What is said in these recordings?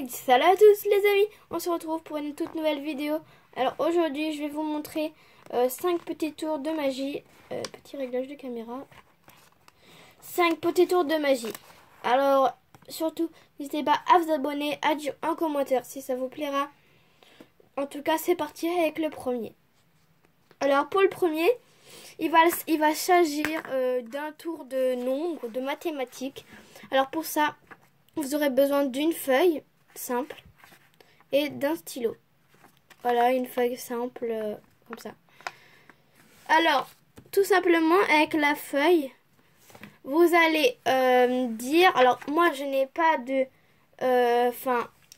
Salut à tous les amis, on se retrouve pour une toute nouvelle vidéo. Alors aujourd'hui je vais vous montrer 5 petits tours de magie. Petit réglage de caméra. 5 petits tours de magie. Alors surtout n'hésitez pas à vous abonner, à dire un commentaire si ça vous plaira. En tout cas c'est parti avec le premier. Alors pour le premier, il va s'agir d'un tour de nombre, de mathématiques. Alors pour ça, vous aurez besoin d'une feuille simple et d'un stylo. Voilà, une feuille simple comme ça. Alors, tout simplement avec la feuille, vous allez dire... Alors, moi, je n'ai pas de...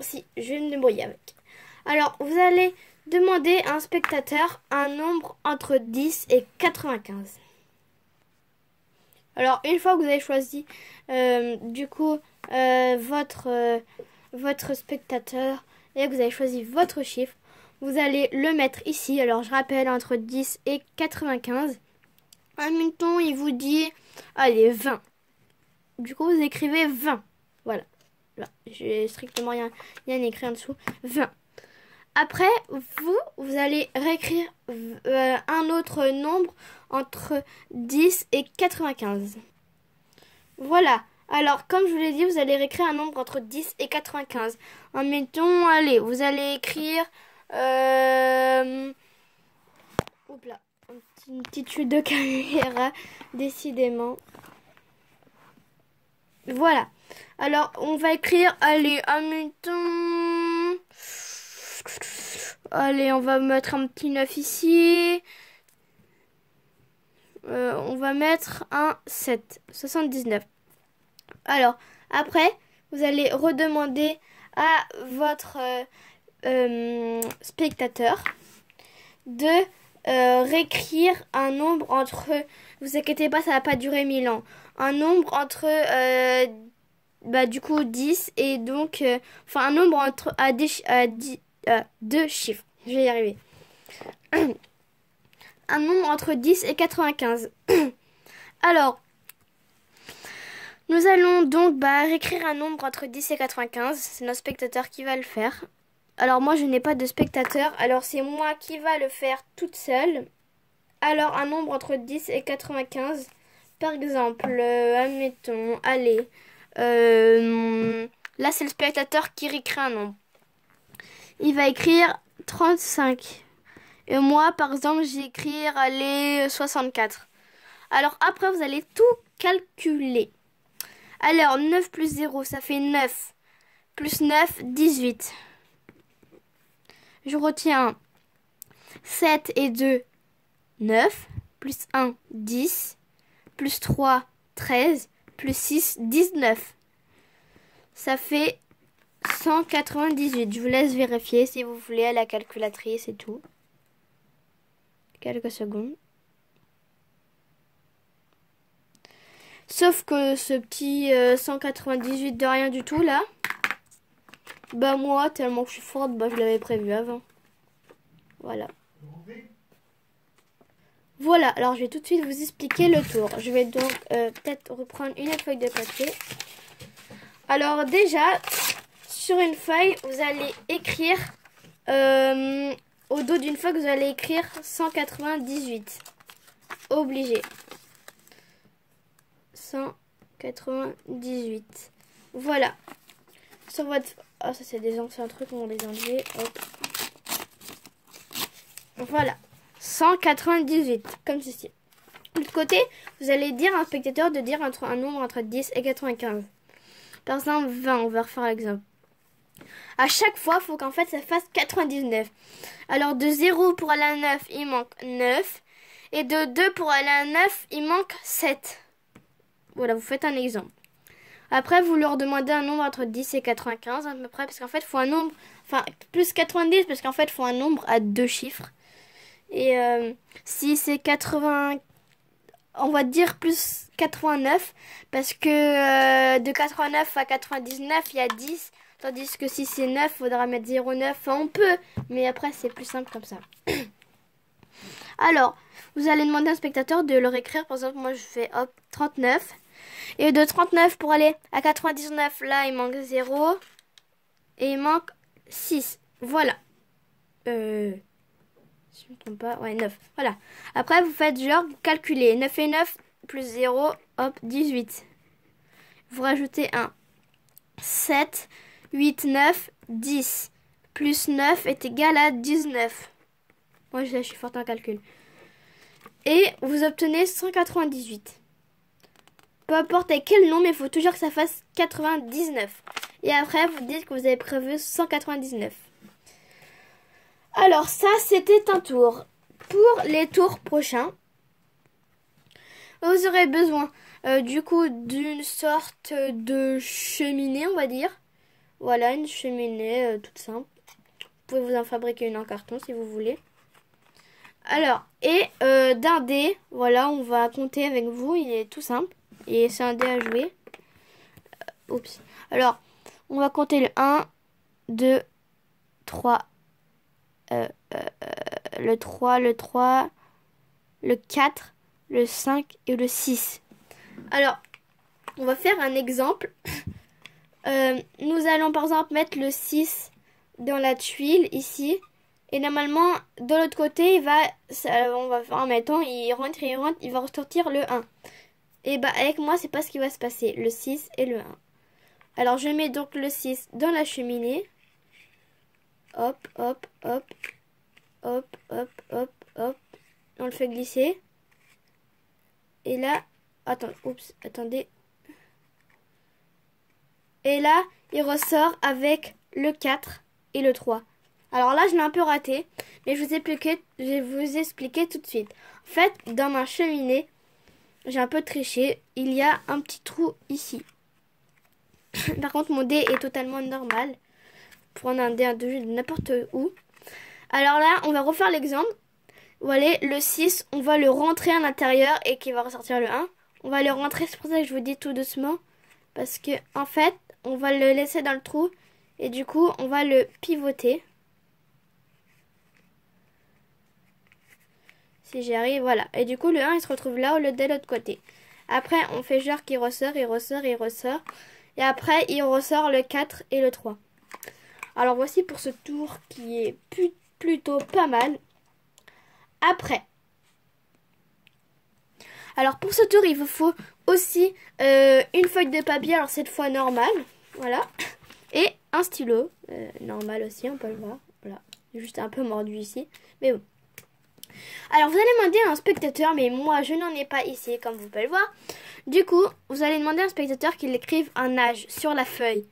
si, je vais me débrouiller avec. Alors, vous allez demander à un spectateur un nombre entre 10 et 95. Alors, une fois que vous avez choisi, votre spectateur et que vous avez choisi votre chiffre, vous allez le mettre ici. Alors, je rappelle, entre 10 et 95. Admettons, il vous dit, allez, 20. Du coup, vous écrivez 20. Voilà. Là, j'ai strictement rien écrit en dessous. 20. Après, vous allez réécrire un autre nombre entre 10 et 95. Voilà. Alors, comme je vous l'ai dit, vous allez réécrire un nombre entre 10 et 95. Admettons, allez, vous allez écrire... Oups là, une petite chute de caméra, décidément. Voilà. Alors, on va écrire, allez, admettons... Allez, on va mettre un petit 9 ici. On va mettre un 7, 79. Alors, après, vous allez redemander à votre spectateur de réécrire un nombre entre... Vous inquiétez pas, ça va pas durer 1000 ans. Un nombre entre... du coup, 10 et donc... un nombre entre... à 2 chiffres. Je vais y arriver. Un nombre entre 10 et 95. Alors, nous allons donc réécrire un nombre entre 10 et 95. C'est notre spectateur qui va le faire. Alors, moi, je n'ai pas de spectateur. Alors, c'est moi qui va le faire toute seule. Alors, un nombre entre 10 et 95. Par exemple, admettons, allez. Là, c'est le spectateur qui réécrit un nombre. Il va écrire 35. Et moi, par exemple, j'ai écrit, allez, 64. Alors, après, vous allez tout calculer. Alors, 9 plus 0, ça fait 9. Plus 9, 18. Je retiens 7 et 2, 9. Plus 1, 10. Plus 3, 13. Plus 6, 19. Ça fait 198. Je vous laisse vérifier si vous voulez à la calculatrice et tout. Quelques secondes. Sauf que ce petit 198 de rien du tout là, moi tellement que je suis forte, je l'avais prévu avant. Voilà. Voilà, alors je vais tout de suite vous expliquer le tour. Je vais donc peut-être reprendre une autre feuille de papier. Alors déjà, sur une feuille, vous allez écrire... au dos d'une feuille, vous allez écrire 198. Obligé. 198. Voilà. Sur votre... Oh, ça c'est des anciens trucs, on va les enlever. Hop. Voilà. 198. Comme ceci. De l'autre côté, vous allez dire à un spectateur de dire un nombre entre 10 et 95. Par exemple, 20. On va refaire l'exemple. À chaque fois, il faut qu'en fait ça fasse 99. Alors de 0 pour aller à 9, il manque 9. Et de 2 pour aller à 9, il manque 7. Voilà, vous faites un exemple. Après, vous leur demandez un nombre entre 10 et 95 à peu près. Parce qu'en fait, il faut un nombre... plus 90 parce qu'en fait, il faut un nombre à 2 chiffres. Et si c'est 80... On va dire plus 89. Parce que de 89 à 99, il y a 10. Tandis que si c'est 9, il faudra mettre 0,9. Enfin, on peut, mais après, c'est plus simple comme ça. Alors, vous allez demander à un spectateur de le réécrire. Par exemple, moi, je fais, hop, 39. Et de 39 pour aller à 99, là, il manque 0. Et il manque 6. Voilà. Si je ne me trompe pas. Ouais, 9. Voilà. Après, vous faites genre, vous calculez. 9 et 9 plus 0, hop, 18. Vous rajoutez 1. 7, 8, 9, 10. Plus 9 est égal à 19. Moi, je suis forte en calcul. Et vous obtenez 198. Peu importe avec quel nombre, mais il faut toujours que ça fasse 99. Et après, vous dites que vous avez prévu 199. Alors ça, c'était un tour. Pour les tours prochains, vous aurez besoin du coup d'une sorte de cheminée, on va dire. Voilà, une cheminée toute simple. Vous pouvez vous en fabriquer une en carton si vous voulez. Alors, et d'un dé, voilà, on va compter avec vous, il est tout simple. Et c'est un dé à jouer. Oups. Alors, on va compter le 1, 2, 3, le 3, le 3, le 4, le 5 et le 6. Alors, on va faire un exemple. Nous allons par exemple mettre le 6 dans la tuile ici. Et normalement, de l'autre côté, on va faire en mettant, il rentre, il va ressortir le 1. Et bah avec moi, c'est pas ce qui va se passer. Le 6 et le 1. Alors je mets donc le 6 dans la cheminée. Hop, hop, hop. Hop, hop, hop, hop. On le fait glisser. Et là, attendez. Et là, il ressort avec le 4 et le 3. Alors là, je l'ai un peu raté, mais je vais vous expliquer tout de suite. En fait, dans ma cheminée, j'ai un peu triché. Il y a un petit trou ici. Par contre, mon dé est totalement normal. Prendre un dé de n'importe où. Alors là, on va refaire l'exemple. Voilà, le 6, on va le rentrer à l'intérieur et qui va ressortir le 1. On va le rentrer, c'est pour ça que je vous dis tout doucement. Parce que, en fait, on va le laisser dans le trou. Et du coup, on va le pivoter. Si j'y arrive, voilà. Et du coup, le 1, il se retrouve là au lieu de l'autre côté. Après, on fait genre qu'il ressort, il ressort, il ressort. Et après, il ressort le 4 et le 3. Alors, voici pour ce tour qui est plutôt pas mal. Après. Alors, pour ce tour, il vous faut aussi une feuille de papier. Alors, cette fois normale. Voilà. Et un stylo. Normal aussi, on peut le voir. Voilà. Juste un peu mordu ici. Mais bon. Alors vous allez demander à un spectateur, mais moi je n'en ai pas ici comme vous pouvez le voir. Du coup, vous allez demander à un spectateur qu'il écrive un âge sur la feuille.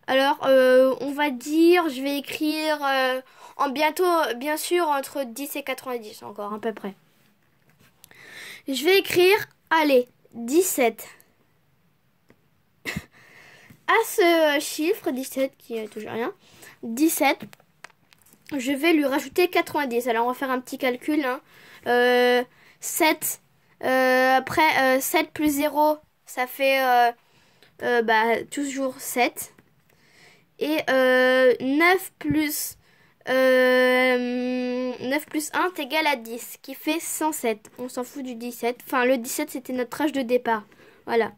Alors, on va dire, je vais écrire bien sûr, entre 10 et 90 encore, à peu près. Je vais écrire, allez, 17. À ce chiffre, 17 qui est toujours rien, 17, je vais lui rajouter 90. Alors, on va faire un petit calcul. 7. Après, 7 plus 0, ça fait toujours 7. Et 9 plus 1 est égal à 10, qui fait 107. On s'en fout du 17. Enfin, le 17, c'était notre âge de départ. Voilà.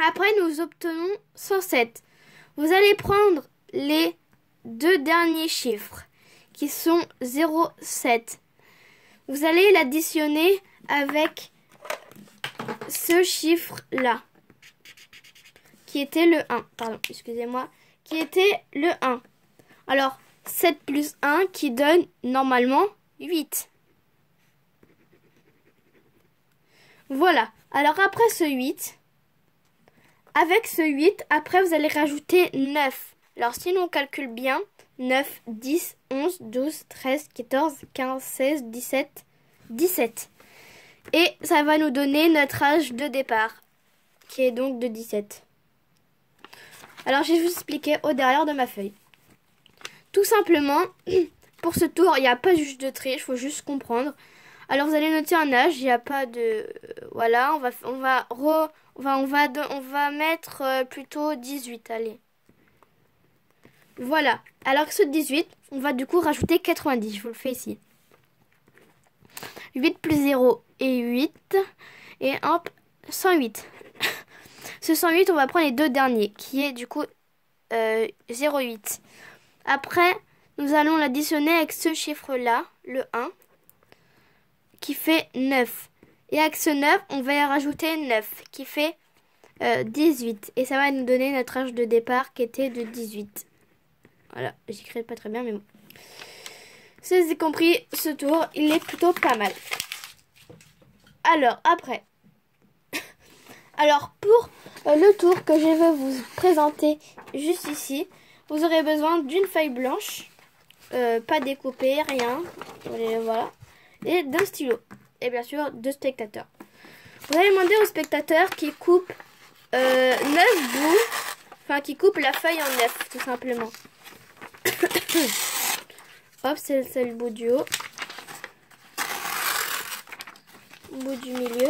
Après, nous obtenons 107. Vous allez prendre les deux derniers chiffres, qui sont 0,7. Vous allez l'additionner avec ce chiffre-là, qui était le 1. Pardon, excusez-moi. Qui était le 1. Alors, 7 plus 1 qui donne normalement 8. Voilà. Alors, après ce 8, avec ce 8, après, vous allez rajouter 9. Alors, si on calcule bien, 9, 10, 11, 12, 13, 14, 15, 16, 17, 17. Et ça va nous donner notre âge de départ, qui est donc de 17. Alors, je vais vous expliquer au derrière de ma feuille. Tout simplement, pour ce tour, il n'y a pas juste de triche, il faut juste comprendre. Alors, vous allez noter un âge, il n'y a pas de... Voilà, on va mettre plutôt 18, allez. Voilà. Alors que ce 18, on va du coup rajouter 90. Je vous le fais ici. 8 plus 0 est 8. Et hop, 108. Ce 108, on va prendre les deux derniers, qui est du coup 0,8. Après, nous allons l'additionner avec ce chiffre-là, le 1, qui fait 9. Et avec ce 9, on va y rajouter 9, qui fait 18. Et ça va nous donner notre âge de départ qui était de 18. Voilà, j'écris pas très bien, mais bon. Si vous avez compris, ce tour, il est plutôt pas mal. Alors, après. Alors, pour le tour que je veux vous présenter juste ici, vous aurez besoin d'une feuille blanche, pas découpée, rien. Voilà. Et d'un stylo. Et bien sûr, 2 spectateurs. Vous allez demander aux spectateurs qui coupent 9 bouts, enfin qui coupent la feuille en 9, tout simplement. Hop, c'est le bout du haut. Bout du milieu.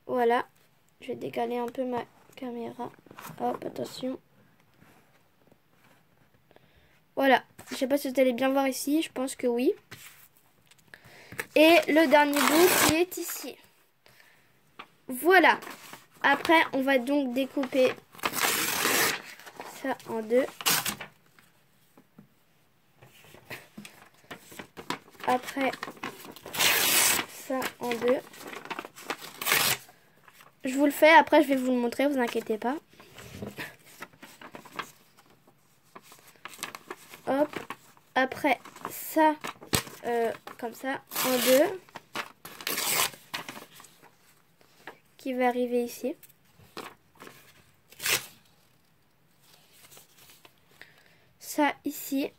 Voilà. Je vais décaler un peu ma caméra. Hop, attention. Voilà. Je sais pas si vous allez bien voir ici. Je pense que oui. Et le dernier bout qui est ici. Voilà. Après, on va donc découper ça en 2. Après, ça en 2. Je vous le fais, après je vais vous le montrer, vous inquiétez pas. Hop. Après, ça, comme ça, en 2. Qui va arriver ici. Ça ici.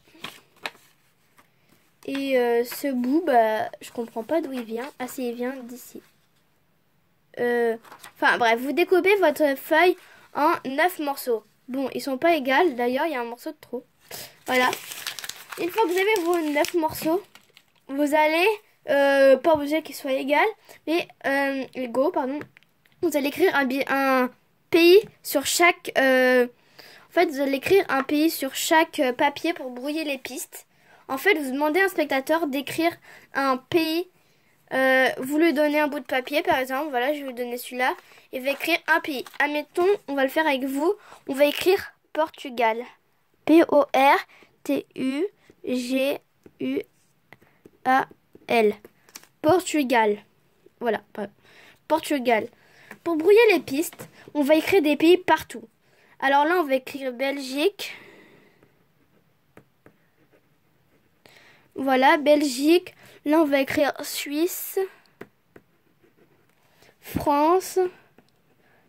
Et ce bout, bah, je comprends pas d'où il vient. Ah si, il vient d'ici. Enfin bref, vous découpez votre feuille en 9 morceaux. Bon, ils sont pas égaux. D'ailleurs, il y a un morceau de trop. Voilà. Une fois que vous avez vos 9 morceaux, vous allez, pas obligé qu'ils soient égaux, pardon. Vous allez écrire un pays sur chaque... en fait, vous allez écrire un pays sur chaque papier pour brouiller les pistes. En fait, vous demandez à un spectateur d'écrire un pays. Vous lui donnez un bout de papier, par exemple. Voilà, je vais lui donner celui-là. Il va écrire un pays. Admettons, on va le faire avec vous. On va écrire Portugal. P-O-R-T-U-G-U-A-L. Portugal. Voilà, Portugal. Pour brouiller les pistes, on va écrire des pays partout. Alors là, on va écrire Belgique. Voilà, Belgique. Là, on va écrire Suisse. France.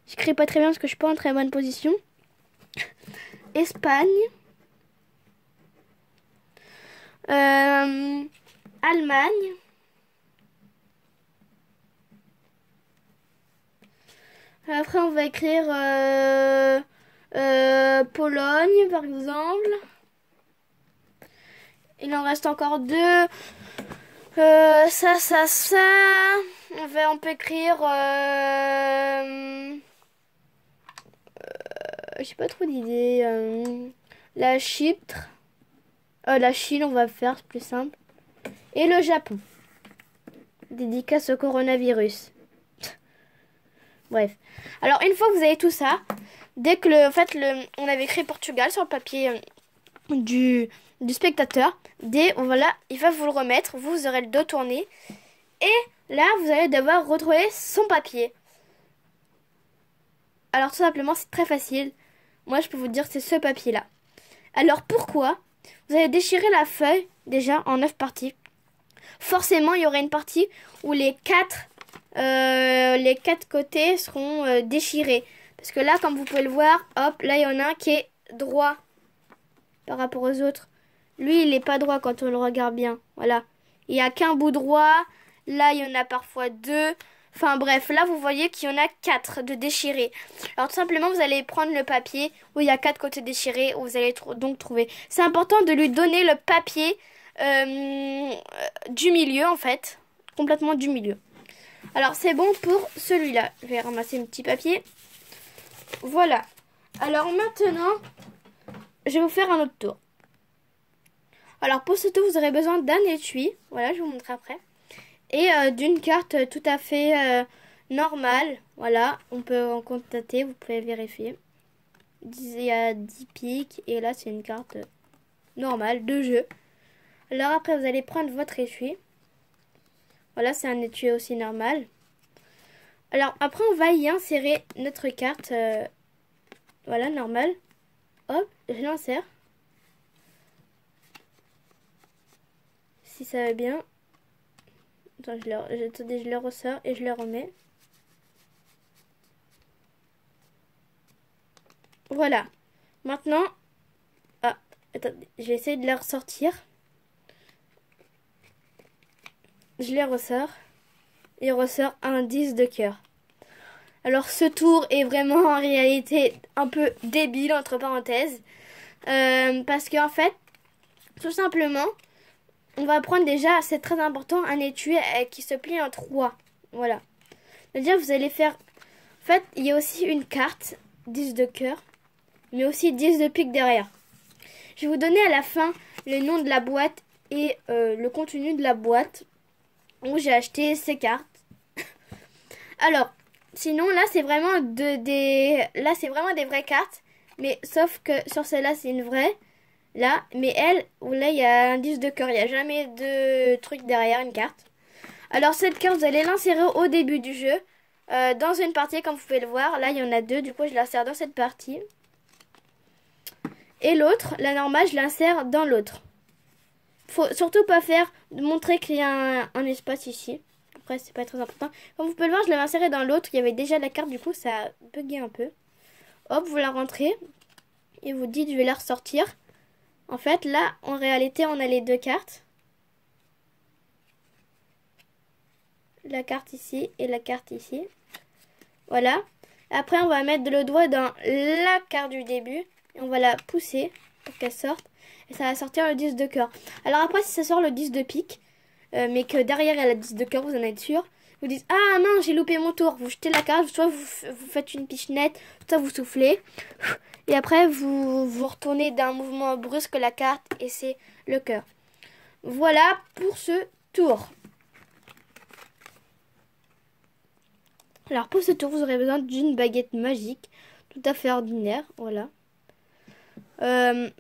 J'écris pas très bien parce que je suis pas en très bonne position. Espagne. Allemagne. Après, on va écrire Pologne, par exemple. Il en reste encore 2. Ça. On peut écrire... j'ai pas trop d'idées. La Chypre. La Chine, on va faire, c'est plus simple. Et le Japon. Dédicace au coronavirus. Bref. Alors, une fois que vous avez tout ça, dès que on avait écrit Portugal sur le papier du spectateur, voilà, il va vous le remettre, vous aurez le dos tourné. Et là, vous allez devoir retrouver son papier. Alors, tout simplement, c'est très facile. Moi, je peux vous dire, c'est ce papier-là. Alors, pourquoi? Vous allez déchirer la feuille, déjà, en 9 parties. Forcément, il y aura une partie où les quatre côtés seront déchirés. Parce que là, comme vous pouvez le voir, hop, là, il y en a un qui est droit par rapport aux autres. Lui, il n'est pas droit quand on le regarde bien. Voilà. Il n'y a qu'un bout droit. Là, il y en a parfois 2. Enfin bref, là, vous voyez qu'il y en a 4 de déchirés. Alors, tout simplement, vous allez prendre le papier où il y a 4 côtés déchirés. Où vous allez donc trouver. C'est important de lui donner le papier du milieu, en fait. Complètement du milieu. Alors, c'est bon pour celui-là. Je vais ramasser un petit papier. Voilà. Alors, maintenant, je vais vous faire un autre tour. Alors, pour ce tour, vous aurez besoin d'un étui. Voilà, je vais vous montrer après. Et d'une carte tout à fait normale. Voilà, on peut en constater, vous pouvez vérifier. Il y a 10 piques. Et là, c'est une carte normale de jeu. Alors après, vous allez prendre votre étui. Voilà, c'est un étui aussi normal. Alors après, on va y insérer notre carte. Voilà, normale. Hop, je l'insère. Si ça va bien. Attends, attendez, je le ressors et je le remets. Voilà. Maintenant, ah, attendez, je vais essayer de les ressortir. Je les ressors. Il ressort un 10 de cœur. Alors ce tour est vraiment en réalité un peu débile entre parenthèses. Parce qu'en fait, tout simplement, on va prendre déjà, c'est très important, un étui qui se plie en 3. Voilà. C'est-à-dire vous allez faire... En fait, il y a aussi une carte, 10 de cœur, mais aussi 10 de pique derrière. Je vais vous donner à la fin le nom de la boîte et le contenu de la boîte où j'ai acheté ces cartes. Alors, sinon là c'est vraiment c'est vraiment des vraies cartes, mais sauf que sur celle-là c'est une vraie. Là, mais elle, là il y a un 10 de cœur, il n'y a jamais de truc derrière une carte. Alors cette carte vous allez l'insérer au début du jeu, dans une partie comme vous pouvez le voir. Là il y en a deux, du coup je l'insère dans cette partie. Et l'autre, la normale, je l'insère dans l'autre. Faut surtout pas montrer qu'il y a un espace ici. Après, c'est pas très important. Comme vous pouvez le voir, je l'avais inséré dans l'autre. Il y avait déjà la carte, du coup, ça a bugué un peu. Hop, vous la rentrez. Et vous dites, je vais la ressortir. En fait, là, en réalité, on a les deux cartes. La carte ici et la carte ici. Voilà. Après, on va mettre le doigt dans la carte du début. Et on va la pousser pour qu'elle sorte. Et ça va sortir le 10 de cœur. Alors après, si ça sort le 10 de pique, mais que derrière il y a la 10 de cœur, vous en êtes sûr. Vous dites, ah non, j'ai loupé mon tour. Vous jetez la carte, soit vous faites une pichenette, soit vous soufflez. Et après, vous retournez d'un mouvement brusque la carte et c'est le cœur. Voilà pour ce tour. Alors pour ce tour, vous aurez besoin d'une baguette magique, tout à fait ordinaire. Voilà. Je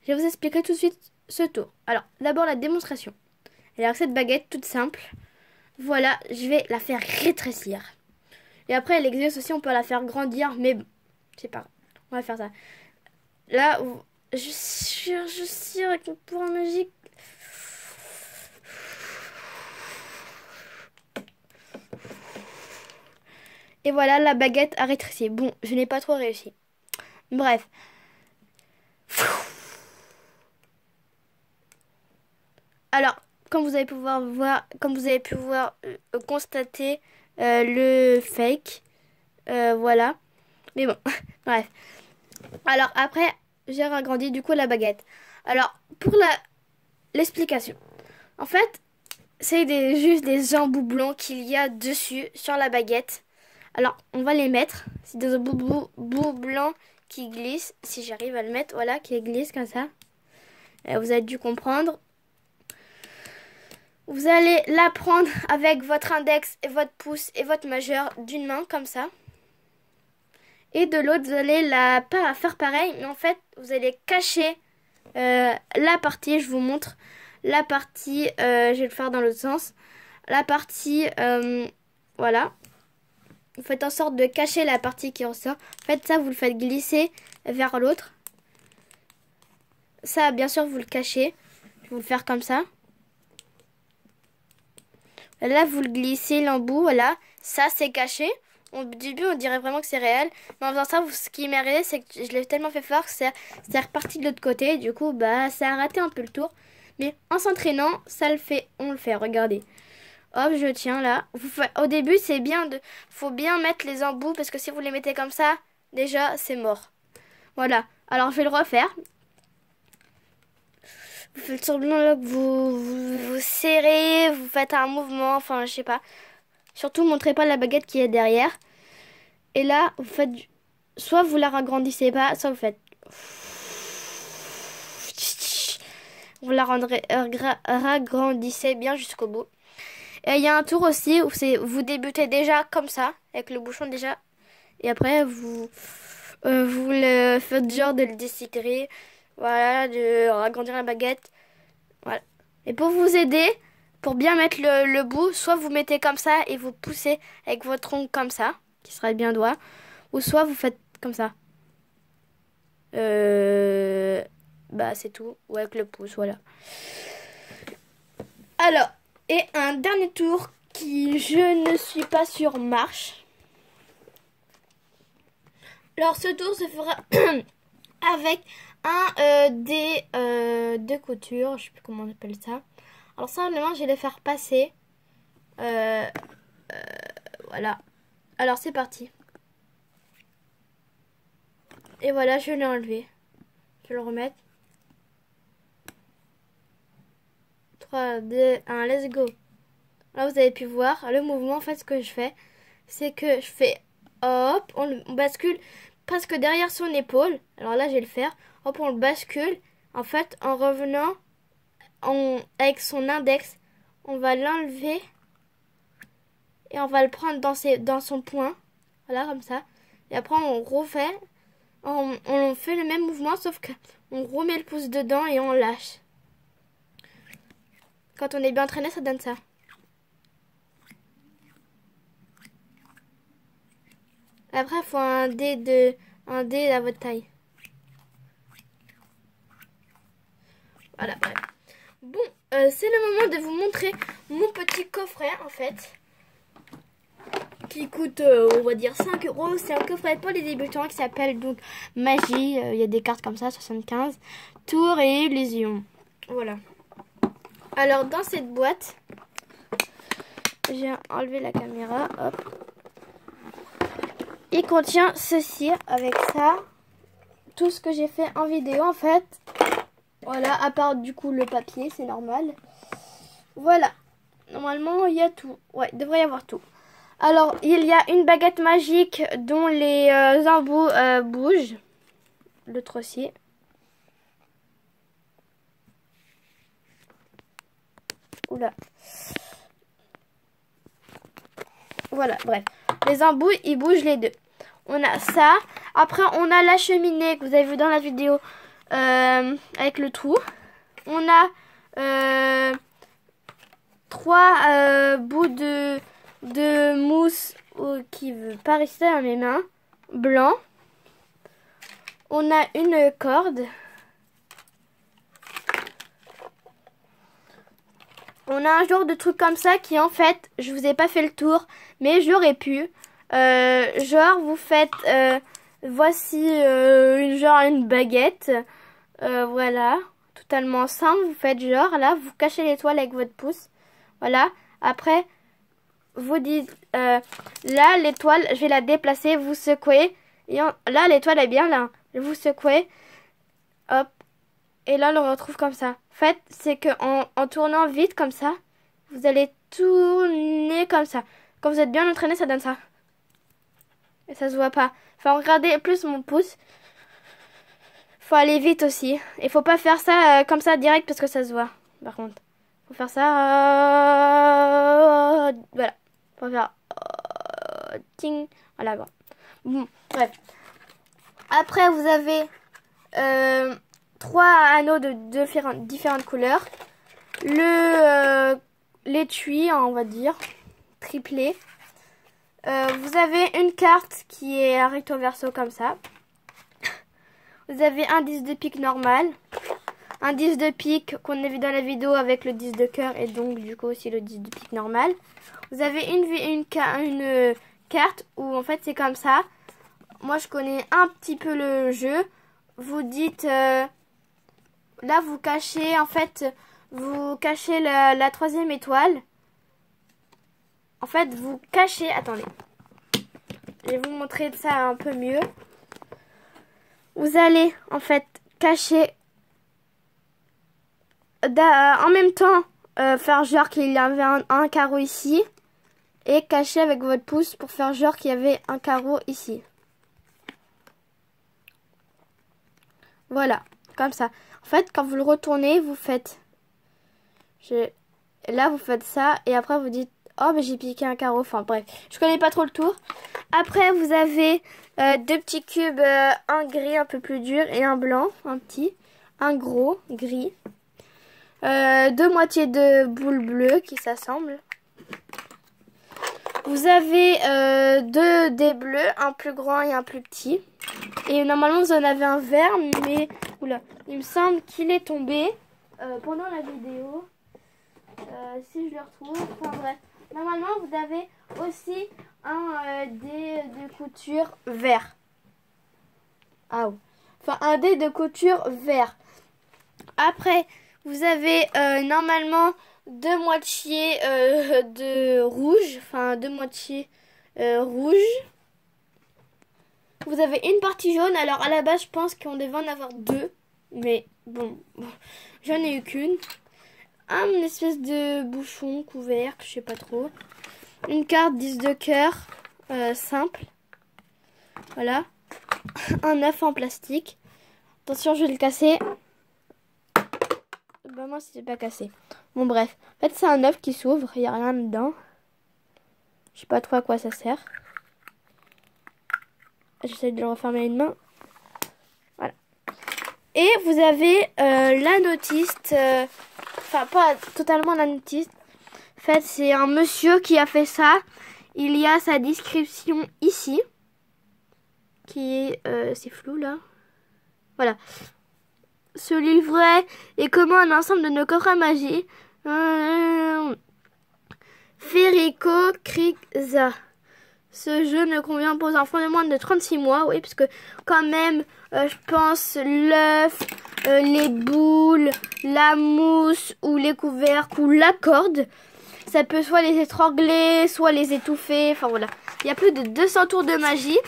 vais vous expliquer tout de suite ce tour. Alors, d'abord la démonstration. Alors, cette baguette toute simple, voilà, je vais la faire rétrécir. Et après, elle existe aussi, on peut la faire grandir, mais bon, c'est pas grave. On va faire ça. Là, je cire avec mon pouvoir magique. Et voilà, la baguette a rétréci. Bon, je n'ai pas trop réussi. Bref. Alors, comme vous allez pouvoir voir, constater le fake, voilà. Mais bon, bref. Alors après, j'ai agrandi du coup la baguette. Alors pour l'explication, en fait, c'est juste des embouts blancs qu'il y a dessus sur la baguette. Alors on va les mettre. C'est des embouts blancs qui glissent. Si j'arrive à le mettre, voilà, qui glissent comme ça. Vous avez dû comprendre. Vous allez la prendre avec votre index et votre pouce et votre majeur d'une main comme ça. Et de l'autre, vous allez pas faire pareil, mais en fait, vous allez cacher la partie. Je vous montre la partie, je vais le faire dans l'autre sens. La partie, voilà. Vous faites en sorte de cacher la partie qui ressort. Faites ça, vous le faites glisser vers l'autre. Ça, bien sûr, vous le cachez. Je vais vous le faire comme ça. Là, vous le glissez l'embout, voilà. Ça, c'est caché. Au début, on dirait vraiment que c'est réel. Mais en faisant ça, ce qui m'est arrivé, c'est que je l'ai tellement fait fort que c'est reparti de l'autre côté. Du coup, bah, ça a raté un peu le tour. Mais en s'entraînant, ça le fait. On le fait, regardez. Hop, je tiens là. Au début, c'est bien faut bien mettre les embouts parce que si vous les mettez comme ça, déjà, c'est mort. Voilà. Alors, je vais le refaire. Vous faites semblant là que vous serrez, vous faites un mouvement, enfin, je sais pas. Surtout, montrez pas la baguette qui est derrière. Et là, vous faites... Soit vous la ragrandissez pas, soit vous faites... Vous la ragrandissez bien jusqu'au bout. Et il y a un tour aussi où vous débutez déjà comme ça, avec le bouchon déjà. Et après, vous le faites genre de le desserrer. Voilà, de agrandir la baguette. Voilà. Et pour vous aider, pour bien mettre le bout, soit vous mettez comme ça et vous poussez avec votre ongle comme ça, qui sera bien droit. Ou soit vous faites comme ça. Bah c'est tout. Ou avec le pouce, voilà. Alors, et un dernier tour qui, je ne suis pas sûre, marche. Alors ce tour se fera avec un dé de couture, je sais plus comment on appelle ça. Alors simplement je vais les faire passer. Voilà. Alors c'est parti. Et voilà, je l'ai enlevé. Je vais le remettre. 3, 2, 1, let's go. Là vous avez pu voir le mouvement. En fait ce que je fais, c'est que je fais hop, on bascule presque derrière son épaule. Alors là je vais le faire. Hop, on le bascule. En fait en revenant avec son index, on va l'enlever. Et on va le prendre dans son poing. Voilà, comme ça. Et après on refait. On fait le même mouvement, sauf qu'on remet le pouce dedans et on lâche. Quand on est bien entraîné, ça donne ça. Après, il faut un dé à votre taille. Voilà, bref. Bon, c'est le moment de vous montrer mon petit coffret, en fait. Qui coûte, on va dire 5 €. C'est un coffret pour les débutants qui s'appelle donc Magie. Il y a des cartes comme ça, 75. Tour et Illusion. Voilà. Alors, dans cette boîte, j'ai enlevé la caméra. Hop. Il contient ceci, avec ça. Tout ce que j'ai fait en vidéo, en fait. Voilà, à part du coup le papier, c'est normal. Voilà. Normalement, il y a tout. Ouais, il devrait y avoir tout. Alors, il y a une baguette magique dont les embouts bougent. L'autre aussi. Oula. Voilà, bref. Les embouts, ils bougent les deux. On a ça. Après, on a la cheminée que vous avez vu dans la vidéo avec le trou. On a 3 bouts de mousse qui ne veut pas rester dans mes mains. Blanc. On a une corde. On a un genre de truc comme ça qui en fait, je vous ai pas fait le tour, mais j'aurais pu. Genre vous faites, voici une baguette. Voilà, totalement simple. Vous faites genre, là, vous cachez l'étoile avec votre pouce. Voilà, après, vous dites, là, l'étoile, je vais la déplacer, vous secouez. Et là, l'étoile est bien là. Vous secouez, hop. Et là, on le retrouve comme ça. En fait, c'est que en tournant vite comme ça, vous allez tourner comme ça. Quand vous êtes bien entraîné, ça donne ça. Et ça se voit pas. Enfin, regardez plus mon pouce. Faut aller vite aussi. Et faut pas faire ça comme ça direct parce que ça se voit. Par contre, faut faire ça. Voilà. Faut faire. Ting. Voilà. Bon. Bref. Après, vous avez 3 anneaux de différentes couleurs. L'étui, on va dire, triplé. Vous avez une carte qui est recto verso comme ça. Vous avez un 10 de pique normal. Un 10 de pique qu'on a vu dans la vidéo avec le 10 de cœur et donc du coup aussi le 10 de pique normal. Vous avez une carte où en fait c'est comme ça. Moi je connais un petit peu le jeu. Vous dites... là, vous cachez, en fait, vous cachez la 3e étoile. En fait, vous cachez... Attendez. Je vais vous montrer ça un peu mieux. Vous allez, en fait, cacher... en même temps, faire genre qu'il y avait un carreau ici. Et cacher avec votre pouce pour faire genre qu'il y avait un carreau ici. Voilà, comme ça. En fait, quand vous le retournez, vous faites... Là, vous faites ça. Et après, vous dites Oh, mais j'ai piqué un carreau. Enfin, bref, je connais pas trop le tour. Après, vous avez deux petits cubes, un gris un peu plus dur et un blanc, un petit. Un gros, gris. Deux moitiés de boules bleues qui s'assemblent. Vous avez deux dés bleus, un plus grand et un plus petit. Et normalement, vous en avez un vert, mais oula, il me semble qu'il est tombé pendant la vidéo. Si je le retrouve, enfin bref. Normalement, vous avez aussi un dé de couture vert. Ah ouais. Enfin, un dé de couture vert. Après, vous avez normalement deux moitiés de rouge. Enfin, deux moitiés rouge. Vous avez une partie jaune. Alors, à la base, je pense qu'on devait en avoir deux. Mais bon, j'en ai eu qu'une. Une espèce de bouchon, couvercle, je sais pas trop. Une carte 10 de cœur, simple. Voilà. Un œuf en plastique. Attention, je vais le casser. Bah moi, c'est pas cassé. Bon, bref. En fait, c'est un œuf qui s'ouvre. Il n'y a rien dedans. Je sais pas trop à quoi ça sert. J'essaie de le refermer à une main. Voilà. Et vous avez la notice. Enfin, pas totalement la notice. En fait, c'est un monsieur qui a fait ça. Il y a sa description ici. Qui est... c'est flou, là. Voilà. Ce livret est comment un ensemble de nos coffres à magie. Ferico Crixa. Ce jeu ne convient pas aux enfants de moins de 36 mois. Oui, parce que quand même, je pense, l'œuf, les boules, la mousse ou les couvercles ou la corde, ça peut soit les étrangler, soit les étouffer. Enfin voilà. Il y a plus de 200 tours de magie.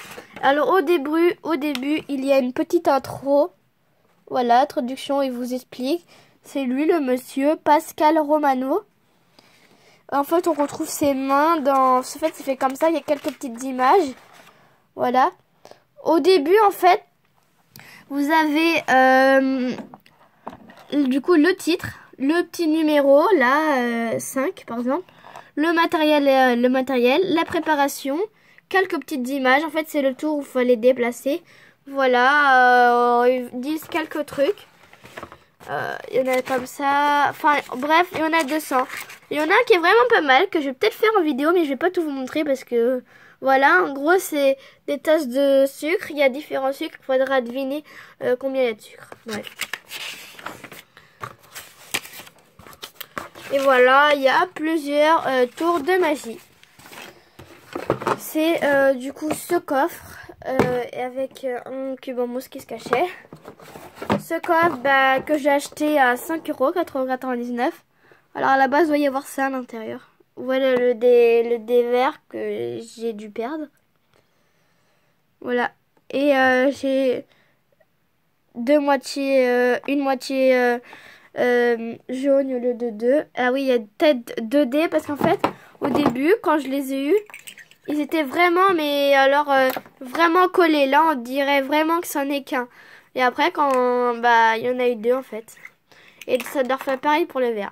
Alors au début, il y a une petite intro. Voilà, introduction, il vous explique. C'est lui, le monsieur Pascal Romano. En fait, on retrouve ses mains dans... En fait, c'est fait comme ça. Il y a quelques petites images. Voilà. Au début, en fait, vous avez du coup le titre, le petit numéro, là, 5 par exemple. Le matériel, la préparation, quelques petites images. En fait, c'est le tour où il faut les déplacer. Voilà, ils disent quelques trucs. Il y en a comme ça. Enfin, bref, il y en a 200. Il y en a un qui est vraiment pas mal, que je vais peut-être faire en vidéo, mais je vais pas tout vous montrer parce que... Voilà, en gros, c'est des tasses de sucre. Il y a différents sucres. Il faudra deviner combien il y a de sucre. Bref. Et voilà, il y a plusieurs tours de magie. C'est du coup ce coffre avec un cube en mousse qui se cachait. Ce coffre que j'ai acheté à 5,99 €. Alors à la base, il doit y avoir ça à l'intérieur. Voilà le dé vert que j'ai dû perdre. Voilà. Et j'ai deux moitiés, une moitié jaune au lieu de deux. Ah oui, il y a peut-être 2 dés parce qu'en fait, au début, quand je les ai eus, ils étaient vraiment, mais alors vraiment collés. Là, on dirait vraiment que c'en est qu'un. Et après, quand il y en a eu 2 en fait. Et ça leur fait pareil pour le vert.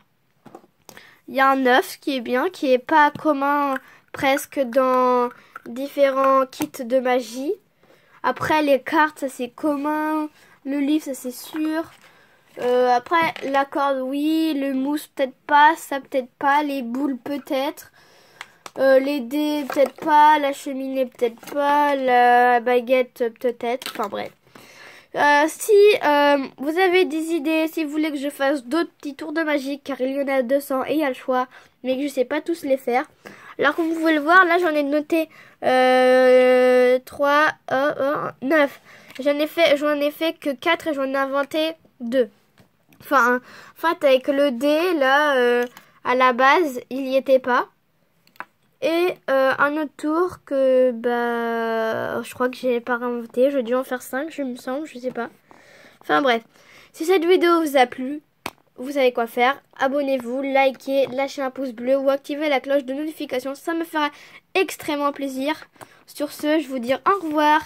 Il y a un œuf qui est bien, qui est pas commun presque dans différents kits de magie. Après, les cartes, ça c'est commun. Le livre, ça c'est sûr. Après, la corde, oui. Le mousse, peut-être pas. Ça, peut-être pas. Les boules, peut-être. Les dés, peut-être pas. La cheminée, peut-être pas. La baguette, peut-être. Enfin, bref. Si vous avez des idées, si vous voulez que je fasse d'autres petits tours de magie, car il y en a 200 et il y a le choix, mais que je sais pas tous les faire. Alors comme vous pouvez le voir, là j'en ai noté 3, 9. J'en ai fait que 4 et j'en ai inventé 2. Enfin, en fait avec le dé, là, à la base, il n'y était pas. Et un autre tour que je crois que j'ai pas inventé. J'ai dû en faire 5, je me semble, je sais pas. Enfin bref. Si cette vidéo vous a plu, vous savez quoi faire. Abonnez-vous, likez, lâchez un pouce bleu ou activez la cloche de notification. Ça me fera extrêmement plaisir. Sur ce, je vous dis au revoir.